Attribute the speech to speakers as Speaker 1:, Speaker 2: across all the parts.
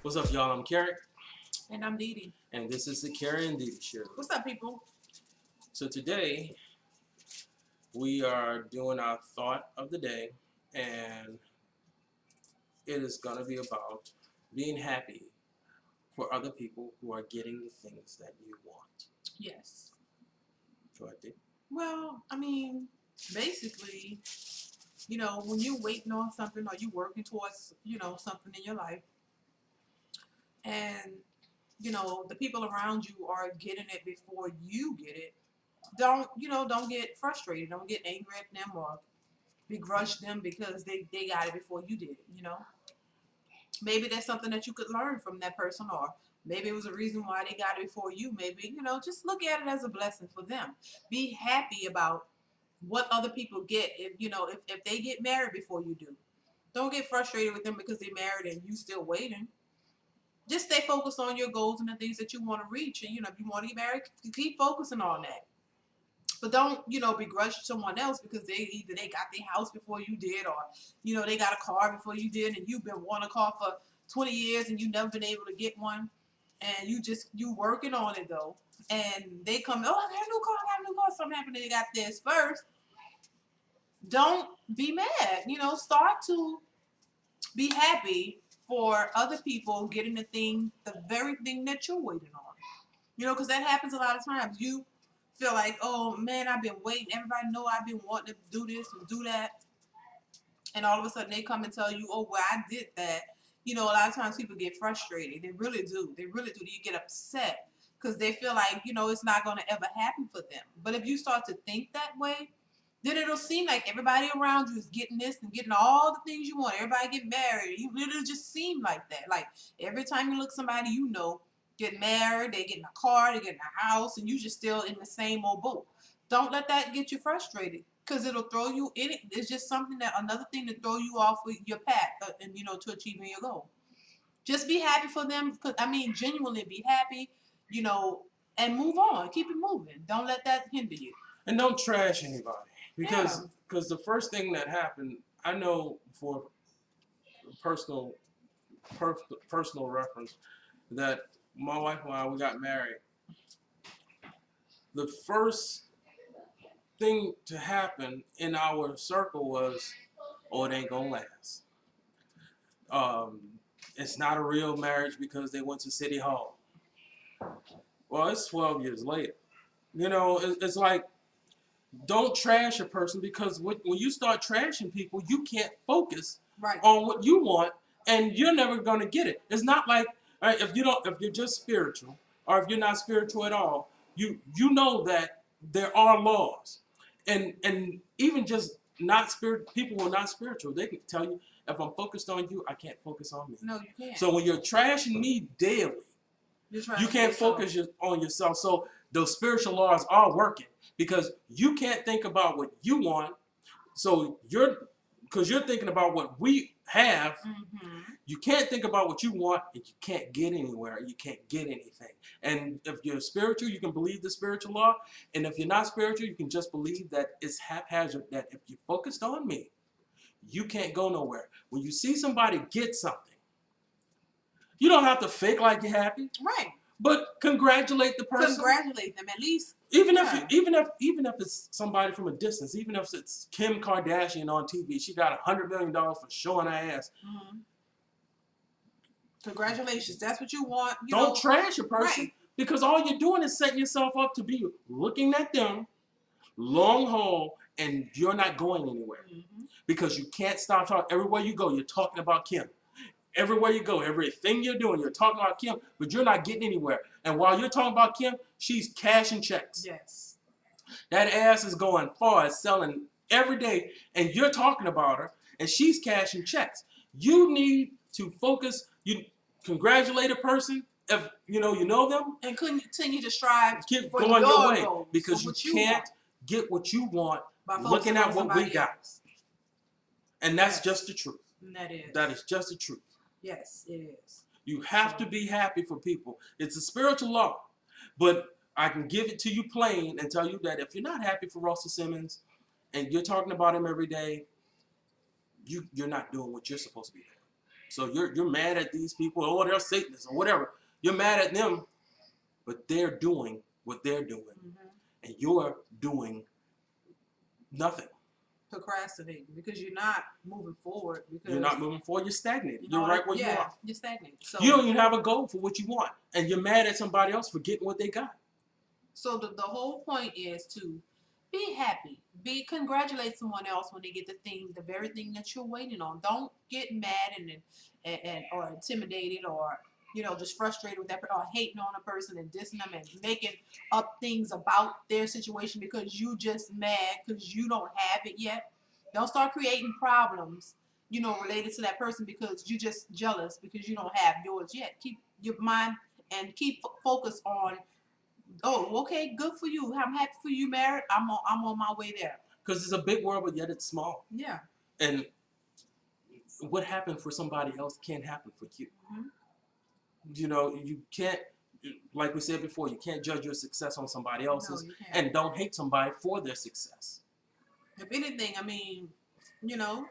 Speaker 1: What's up, y'all? I'm Carrie.
Speaker 2: And I'm Dee Dee.
Speaker 1: And this is the Carrie and Dee Dee Show.
Speaker 2: What's up, people?
Speaker 1: So today, we are doing our thought of the day, and it is going to be about being happy for other people who are getting the things that you want.
Speaker 2: Yes.
Speaker 1: Go ahead, Dee.
Speaker 2: Well, I mean, basically, when you're waiting on something or you working towards, something in your life, and, the people around you are getting it before you get it, don't get frustrated. Don't get angry at them or begrudge them because they got it before you did it. Maybe there's something that you could learn from that person, or maybe it was a reason why they got it before you. Maybe, just look at it as a blessing for them. Be happy about what other people get. If they get married before you do, don't get frustrated with them because they married and you still waiting. Just stay focused on your goals and the things that you want to reach. And, if you want to get married, keep focusing on that. But don't, begrudge someone else because they got their house before you did, or, they got a car before you did, and you've been wanting a car for 20 years and you've never been able to get one. And you working on it though. And they come, oh, I got a new car, something happened, they got this first. Don't be mad. Start to be happy for other people getting the very thing that you're waiting on. Because that happens a lot of times. You feel like, oh man, I've been waiting. Everybody know I've been wanting to do this and do that. And all of a sudden they come and tell you, oh, well, I did that. A lot of times people get frustrated. They really do. They really do. You get upset because they feel like, it's not going to ever happen for them. But if you start to think that way, then it'll seem like everybody around you is getting this and getting all the things you want. Everybody get married. It'll just seem like that. Like every time you look somebody get married, they get in a car, they get in a house, and you just still in the same old boat. Don't let that get you frustrated because it'll throw you in it. It's just another thing to throw you off with your path and, to achieving your goal. Just be happy for them. Genuinely be happy, and move on. Keep it moving. Don't let that hinder you.
Speaker 1: And don't trash anybody. Because the first thing that happened, I know for personal reference, that my wife and I, we got married. The first thing to happen in our circle was, oh, it ain't gonna last. It's not a real marriage because they went to City Hall. Well, it's 12 years later. It's like, don't trash a person, because when you start trashing people, you can't focus on what you want, and you're never gonna get it. It's not like, all right, if you're just spiritual, or if you're not spiritual at all, you know that there are laws, and even just people who are not spiritual, they can tell you, if I'm focused on you, I can't focus on me.
Speaker 2: No, you can't.
Speaker 1: So when you're trashing me daily, you can't focus on yourself. So those spiritual laws are working, because you can't think about what you want. So because you're thinking about what we have, you can't think about what you want, and you can't get anywhere. You can't get anything. And if you're spiritual, you can believe the spiritual law. And if you're not spiritual, you can just believe that it's haphazard, that if you're focused on me, you can't go nowhere. When you see somebody get something, you don't have to fake like you're happy.
Speaker 2: Right.
Speaker 1: But congratulate the person.
Speaker 2: Congratulate them at least.
Speaker 1: Even if it's somebody from a distance, even if it's Kim Kardashian on TV, she got $100 million for showing her ass.
Speaker 2: Mm-hmm. Congratulations. That's what you want.
Speaker 1: Don't trash a person,
Speaker 2: right.
Speaker 1: Because all you're doing is setting yourself up to be looking at them long haul, and you're not going anywhere.
Speaker 2: Mm-hmm.
Speaker 1: Because you can't stop talking. Everywhere you go, you're talking about Kim. Everywhere you go, everything you're doing, you're talking about Kim, but you're not getting anywhere. And while you're talking about Kim, she's cashing checks.
Speaker 2: Yes.
Speaker 1: That ass is going far, it's selling every day, and you're talking about her, and she's cashing checks. You need to focus. You congratulate a person if you know them,
Speaker 2: and continue to strive
Speaker 1: keep
Speaker 2: for
Speaker 1: going your way,
Speaker 2: goals,
Speaker 1: because you can't get what you want by looking at what we got. And that's just the truth. That is just the truth.
Speaker 2: Yes, it is.
Speaker 1: You have to be happy for people. It's a spiritual law. But I can give it to you plain and tell you that if you're not happy for Russell Simmons and you're talking about him every day, you're not doing what you're supposed to be doing. So you're mad at these people, or they're Satanists or whatever. You're mad at them, but they're doing what they're doing, and you're doing nothing.
Speaker 2: Procrastinating because you're not moving forward. Because
Speaker 1: You're not moving forward. You're stagnated.
Speaker 2: you know,
Speaker 1: You're right where you
Speaker 2: yeah,
Speaker 1: are.
Speaker 2: you're stagnant. So
Speaker 1: You don't even have a goal for what you want, and you're mad at somebody else for getting what they got.
Speaker 2: So the whole point is to be happy. Congratulate someone else when they get the very thing that you're waiting on. Don't get mad and or intimidated or just frustrated with that or hating on a person and dissing them and making up things about their situation because you just mad because you don't have it yet. Don't start creating problems, related to that person because you're just jealous because you don't have yours yet. Keep your mind and keep focus on. Oh, okay, good for you. I'm happy for you, married. I'm on my way there.
Speaker 1: Because it's a big world, but yet it's small.
Speaker 2: Yeah.
Speaker 1: And what happened for somebody else can't happen for you. You can't, like we said before, you can't judge your success on somebody else's, and don't hate somebody for their success.
Speaker 2: If anything, I mean,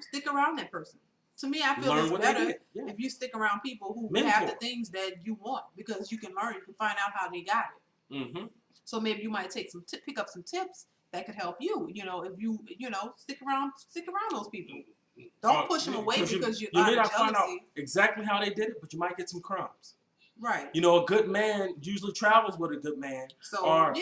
Speaker 2: stick around that person. To me, I feel
Speaker 1: Learn
Speaker 2: it's better
Speaker 1: if
Speaker 2: you stick around people who
Speaker 1: Mentor.
Speaker 2: have the things that you want because you can learn, you can find out how they got it. So maybe you might take pick up some tips that could help you. If you stick around those people. Don't push them away because you
Speaker 1: may not find out exactly how they did it, but you might get some crumbs.
Speaker 2: Right.
Speaker 1: A good man usually travels with a good man.
Speaker 2: So
Speaker 1: our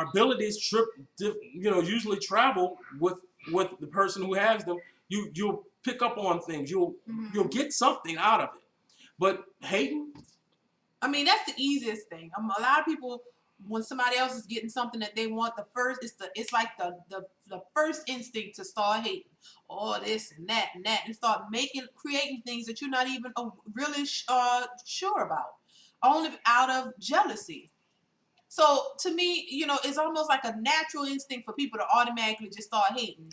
Speaker 1: abilities usually travel with the person who has them. You'll pick up on things. You'll get something out of it. But hating,
Speaker 2: I mean, that's the easiest thing. A lot of people, when somebody else is getting something that they want, it's like the first instinct to start hating, all this and that, and start creating things that you're not even really sure about, only out of jealousy. So to me, it's almost like a natural instinct for people to automatically just start hating.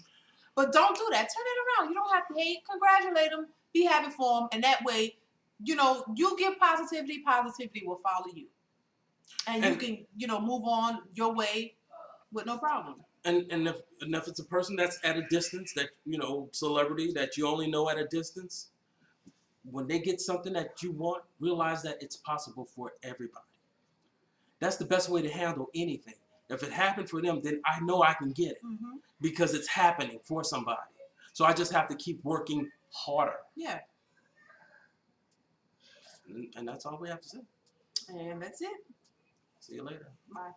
Speaker 2: But don't do that. Turn it around. You don't have to hate. Congratulate them. Be happy for them, and that way, you give positivity. Positivity will follow you. And you can, move on your way with no problem.
Speaker 1: And if it's a person that's at a distance, that celebrity that you only know at a distance, when they get something that you want, realize that it's possible for everybody. That's the best way to handle anything. If it happened for them, then I know I can get it because it's happening for somebody. So I just have to keep working harder.
Speaker 2: Yeah.
Speaker 1: And that's all we have to say.
Speaker 2: And that's it.
Speaker 1: See you later.
Speaker 2: Bye.